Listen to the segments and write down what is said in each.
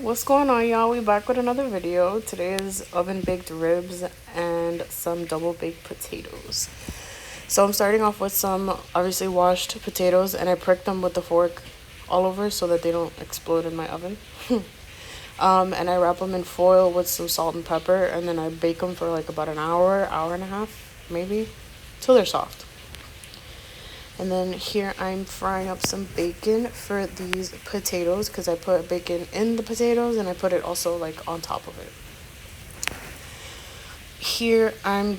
What's going on, y'all? We back with another video. Today is oven baked ribs and some double baked potatoes. So I'm starting off with some obviously washed potatoes, and I prick them with the fork all over so that they don't explode in my oven. And I wrap them in foil with some salt and pepper, and then I bake them for like about an hour, hour and a half, maybe, till they're soft. And then here I'm frying up some bacon for these potatoes because I put bacon in the potatoes and I put it also like on top of it. Here I'm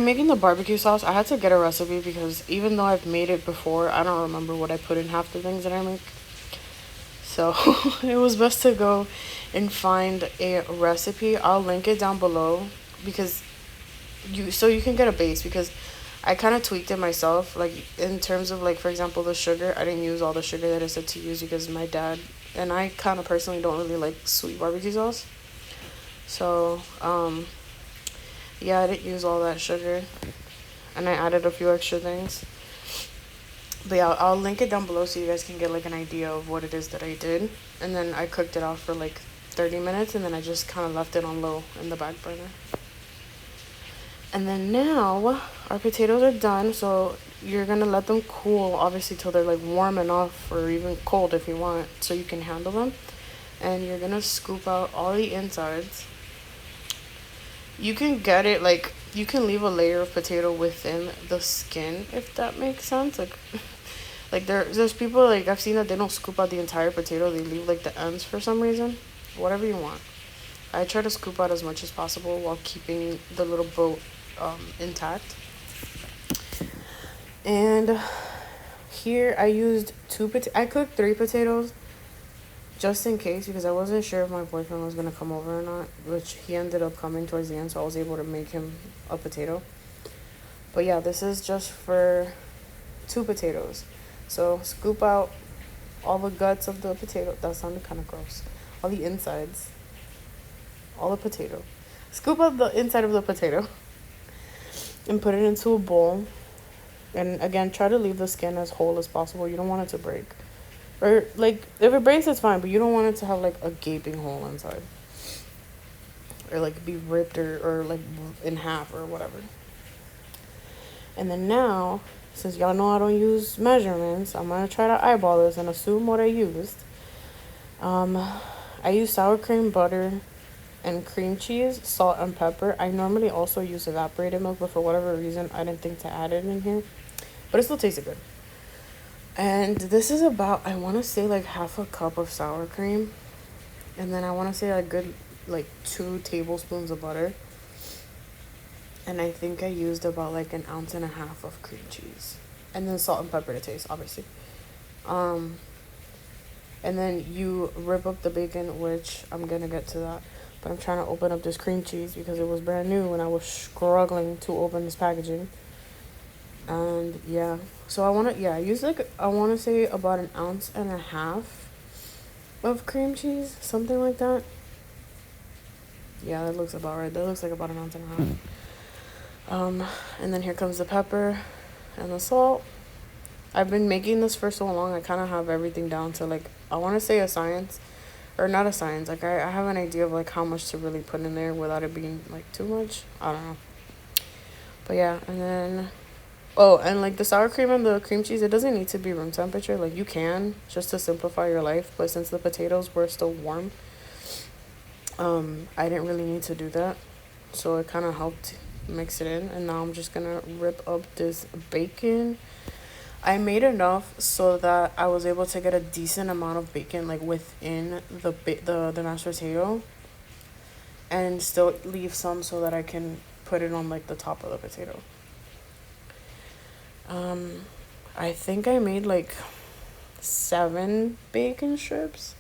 making the barbecue sauce. I had to get a recipe because even though I've made it before, I don't remember what I put in half the things that I make. So it was best to go and find a recipe. I'll link it down below because you can get a base, because I kind of tweaked it myself, like in terms of like, for example, the sugar. I didn't use all the sugar that I said to use because my dad and I kind of personally don't really like sweet barbecue sauce. So yeah, I didn't use all that sugar, and I added a few extra things. But yeah, I'll link it down below so you guys can get like an idea of what it is that I did. And then I cooked it off for like 30 minutes, and then I just kind of left it on low in the back burner. And then now our potatoes are done, so you're gonna let them cool, obviously, till they're like warm enough, or even cold if you want, so you can handle them. And you're gonna scoop out all the insides. You can get it like, you can leave a layer of potato within the skin, if that makes sense. Like there's people, like I've seen that they don't scoop out the entire potato, they leave like the ends for some reason. Whatever you want. I try to scoop out as much as possible while keeping the little boat intact. And here I used I cooked 3 potatoes just in case, because I wasn't sure if my boyfriend was gonna come over or not, which he ended up coming towards the end, so I was able to make him a potato. But yeah, this is just for 2 potatoes. So scoop out all the guts of the potato. That sounded kind of gross. All the insides. All the potato. Scoop out the inside of the potato and put it into a bowl. And again, try to leave the skin as whole as possible. You don't want it to break. Or like, if it breaks, it's fine, but you don't want it to have like a gaping hole inside. Or like be ripped or like in half or whatever. And then now, since y'all know I don't use measurements, I'm gonna try to eyeball this and assume what I used. I use sour cream, butter, and cream cheese, salt and pepper. I normally also use evaporated milk, but for whatever reason I didn't think to add it in here. But it still tasted good. And this is about, I want to say like half a cup of sour cream. And then I want to say a good like 2 tablespoons of butter. And I think I used about like 1.5 ounces of cream cheese. And then salt and pepper to taste, obviously. And then you rip up the bacon, which I'm going to get to that. But I'm trying to open up this cream cheese because it was brand new and I was struggling to open this packaging. And yeah, so I use like, I want to say about 1.5 ounces of cream cheese, something like that. Yeah, that looks about right. That looks like about 1.5 ounces. And then here comes the pepper and the salt. I've been making this for so long, I kind of have everything down to like, I want to say a science, or not a science. Like I have an idea of like how much to really put in there without it being like too much. I don't know. But yeah, and then, oh, and like the sour cream and the cream cheese, it doesn't need to be room temperature. Like you can, just to simplify your life. But since the potatoes were still warm, I didn't really need to do that. So it kind of helped mix it in. And now I'm just gonna rip up this bacon. I made enough so that I was able to get a decent amount of bacon like within the mashed potato, and still leave some so that I can put it on like the top of the potato. I think I made like 7 bacon strips.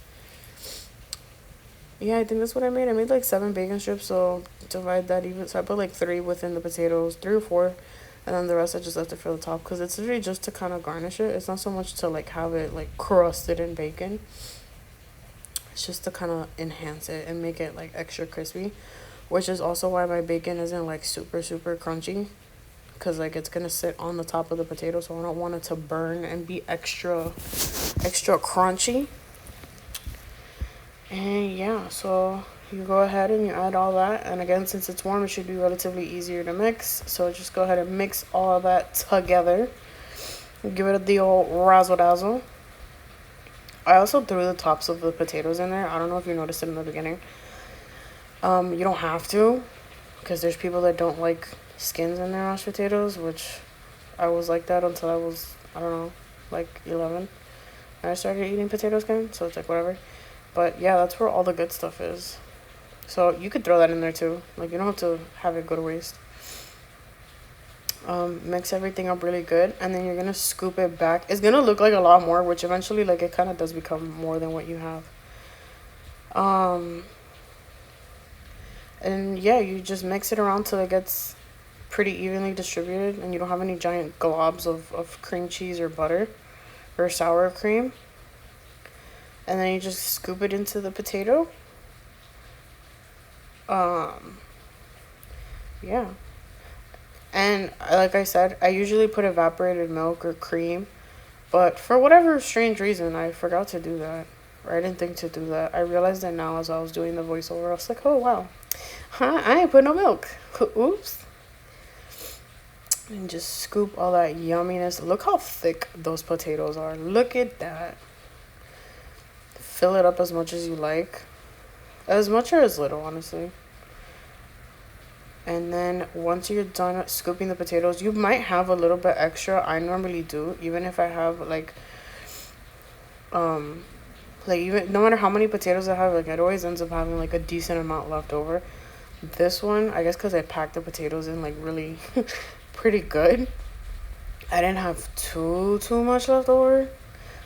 Yeah, I think that's what I made. I made like 7 bacon strips, so divide that even. So I put like 3 within the potatoes, 3 or 4, and then the rest I just left it for the top, because it's literally just to kind of garnish it. It's not so much to like have it like crusted in bacon. It's just to kind of enhance it and make it like extra crispy, which is also why my bacon isn't like super crunchy, because like it's gonna sit on the top of the potato, so I don't want it to burn and be extra crunchy. And yeah, so you go ahead and you add all that. And again, since it's warm, it should be relatively easier to mix. So just go ahead and mix all of that together. Give it the old razzle dazzle. I also threw the tops of the potatoes in there. I don't know if you noticed it in the beginning. You don't have to, because there's people that don't like skins in their mashed potatoes, which I was like that until I was, I don't know, like 11. And I started eating potato skin, so it's like whatever. But yeah, that's where all the good stuff is. So you could throw that in there too. Like, you don't have to have it go to waste. Mix everything up really good, and then you're gonna scoop it back. It's gonna look like a lot more, which eventually, like, it kind of does become more than what you have. Um, and yeah, you just mix it around till it gets pretty evenly distributed, and you don't have any giant globs of cream cheese or butter or sour cream. And then you just scoop it into the potato. Um, yeah. And like I said, I usually put evaporated milk or cream, but for whatever strange reason, I forgot to do that. Or I didn't think to do that. I realized it now as I was doing the voiceover. I was like, oh wow, huh, I ain't put no milk. Oops. And just scoop all that yumminess. Look how thick those potatoes are. Look at that. Fill it up as much as you like. As much or as little, honestly. And then once you're done scooping the potatoes, you might have a little bit extra. I normally do, even if I have um like even no matter how many potatoes I have, like it always ends up having like a decent amount left over. This one, I guess because I packed the potatoes in like really pretty good, I didn't have too much left over,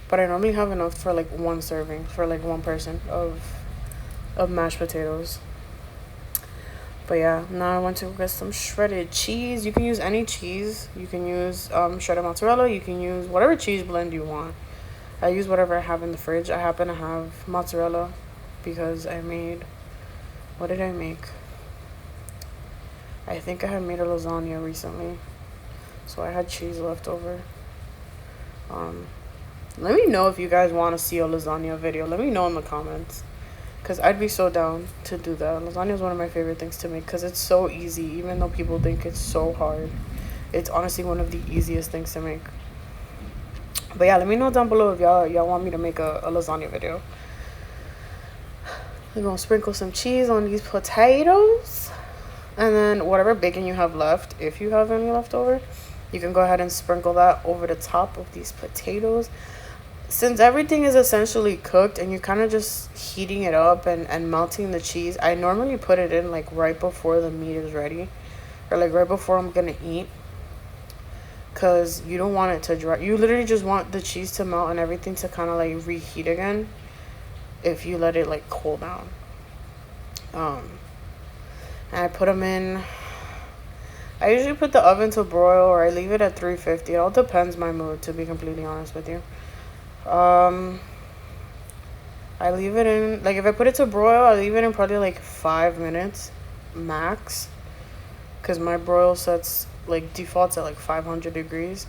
but I normally have enough for like one serving for like one person of mashed potatoes. But yeah, now I want to get some shredded cheese. You can use any cheese. You can use shredded mozzarella. You can use whatever cheese blend you want. I use whatever I have in the fridge. I happen to have mozzarella because I made, what did I make? I think I had made a lasagna recently. So I had cheese left over. Um, Let me know if you guys want to see a lasagna video. Let me know in the comments. Because I'd be so down to do that. Lasagna is one of my favorite things to make because it's so easy, even though people think it's so hard. It's honestly one of the easiest things to make. But yeah, let me know down below if y'all want me to make a lasagna video. We're going to sprinkle some cheese on these potatoes. And then whatever bacon you have left, if you have any left over, you can go ahead and sprinkle that over the top of these potatoes. Since everything is essentially cooked and you're kind of just heating it up and melting the cheese, I normally put it in like right before the meat is ready, or like right before I'm gonna eat, because you don't want it to dry. You literally just want the cheese to melt and everything to kind of like reheat again if you let it like cool down. And I put them in. I usually put the oven to broil, or I leave it at 350. It all depends my mood, to be completely honest with you. I leave it in, like, if I put it to broil, I leave it in probably like 5 minutes max, because my broil sets like defaults at like 500 degrees.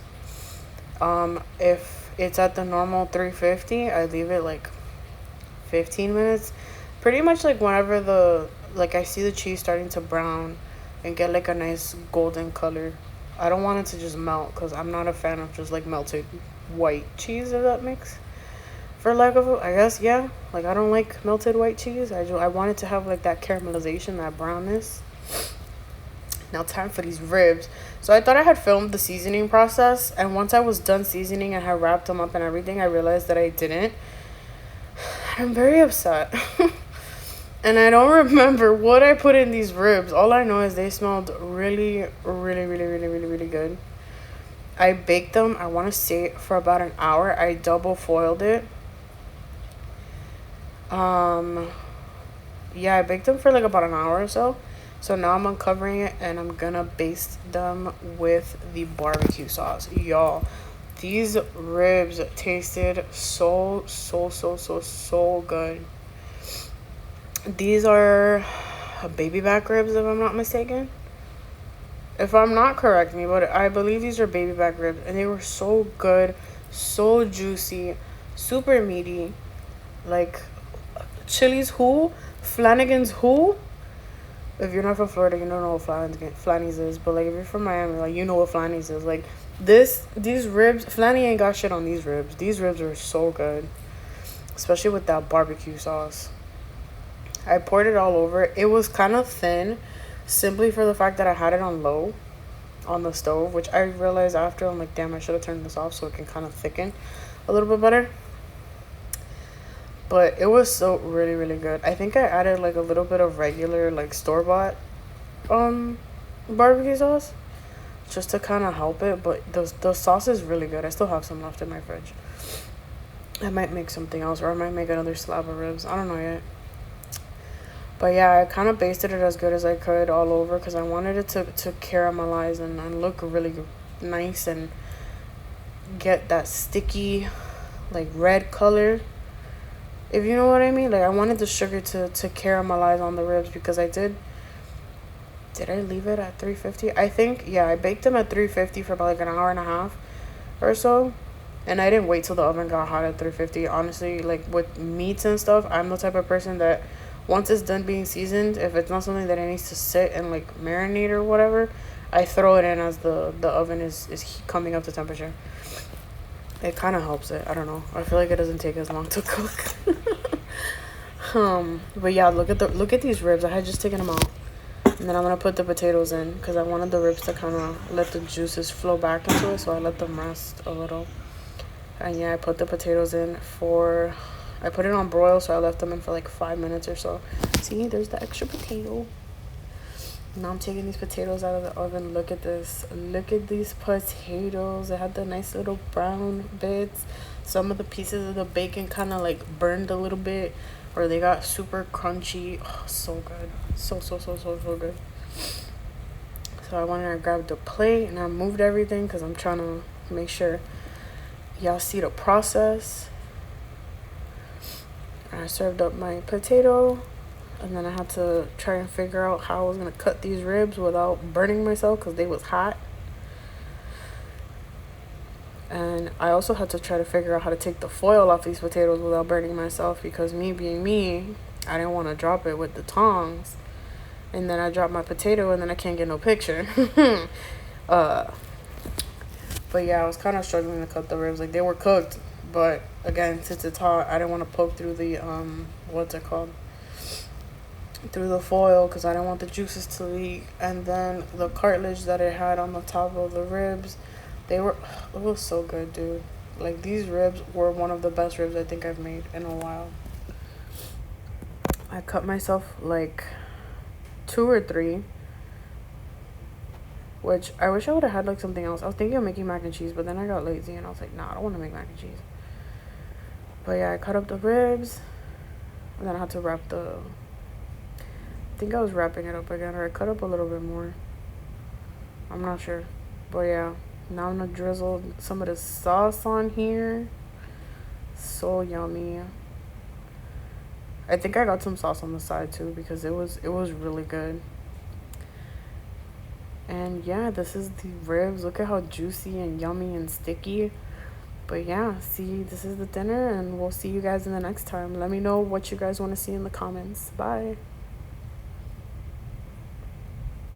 If it's at the normal 350, I leave it like 15 minutes, pretty much like whenever I see the cheese starting to brown and get like a nice golden color. I don't want it to just melt, because I'm not a fan of just like melted white cheese, if that makes, for lack of I guess, yeah, like I don't like melted white cheese. I want it to have like that caramelization, that brownness. Now time for these ribs. So I thought I had filmed the seasoning process, and once I was done seasoning and had wrapped them up and everything, I realized that I didn't. I'm very upset. And I don't remember what I put in these ribs. All I know is they smelled really, really, really, really, really, really good. I baked them, I want to say, for about an hour. I double foiled it. Yeah, I baked them for like about an hour or so. So now I'm uncovering it and I'm gonna baste them with the barbecue sauce. Y'all, these ribs tasted so, so, so, so, so good. These are baby back ribs, if I'm not mistaken. If I'm not, correct me, but I believe these are baby back ribs, and they were so good, so juicy, super meaty. Like, Chili's who? Flanagan's who? If you're not from Florida, you don't know what Flanny's is. But like, if you're from Miami, like, you know what Flanny's is. Like, these ribs, Flanny ain't got shit on these ribs. These ribs are so good, especially with that barbecue sauce. I poured it all over. It was kind of thin, simply for the fact that I had it on low, on the stove, which I realized after. I'm like, damn, I should have turned this off so it can kind of thicken a little bit better. But it was so really, really good. I think I added like a little bit of regular, like, store-bought barbecue sauce just to kind of help it. But the sauce is really good. I still have some left in my fridge. I might make something else, or I might make another slab of ribs. I don't know yet. But yeah, I kind of basted it as good as I could all over because I wanted it to caramelize and look really nice and get that sticky, like, red color. If you know what I mean. Like, I wanted the sugar to caramelize on the ribs because I did I leave it at 350? I think, yeah, I baked them at 350 for about like an hour and a half or so. And I didn't wait till the oven got hot at 350. Honestly, like, with meats and stuff, I'm the type of person that once it's done being seasoned, if it's not something that it needs to sit and, like, marinate or whatever, I throw it in as the oven is coming up to temperature. It kind of helps it. I don't know. I feel like it doesn't take as long to cook. But yeah, look at these ribs. I had just taken them out. And then I'm going to put the potatoes in because I wanted the ribs to kind of let the juices flow back into it. So I let them rest a little. And yeah, I put the potatoes in I put it on broil, so I left them in for like 5 minutes or so. See, there's the extra potato. Now I'm taking these potatoes out of the oven. Look at this. Look at these potatoes. They had the nice little brown bits. Some of the pieces of the bacon kind of like burned a little bit, or they got super crunchy. Oh, so good. So good. So I wanted to grab the plate and I moved everything because I'm trying to make sure y'all see the process. I served up my potato, and then I had to try and figure out how I was going to cut these ribs without burning myself because they was hot. And I also had to try to figure out how to take the foil off these potatoes without burning myself because me being me, I didn't want to drop it with the tongs. And then I dropped my potato and then I can't get no picture. But yeah, I was kind of struggling to cut the ribs. Like, they were cooked. But again, since it's hot, I didn't want to poke through the, what's it called? Through the foil because I didn't want the juices to leak. And then the cartilage that it had on the top of the ribs, it was so good, dude. Like, these ribs were one of the best ribs I think I've made in a while. I cut myself like 2 or 3. Which I wish I would have had like something else. I was thinking of making mac and cheese, but then I got lazy and I was like, nah, I don't want to make mac and cheese. But yeah, I cut up the ribs, and then I had to wrap I think I was wrapping it up again, or I cut up a little bit more. I'm not sure. But yeah, now I'm gonna drizzle some of the sauce on here. So yummy. I think I got some sauce on the side too because it was really good. And yeah, this is the ribs. Look at how juicy and yummy and sticky. But yeah, see, this is the dinner, and we'll see you guys in the next time. Let me know what you guys want to see in the comments. Bye.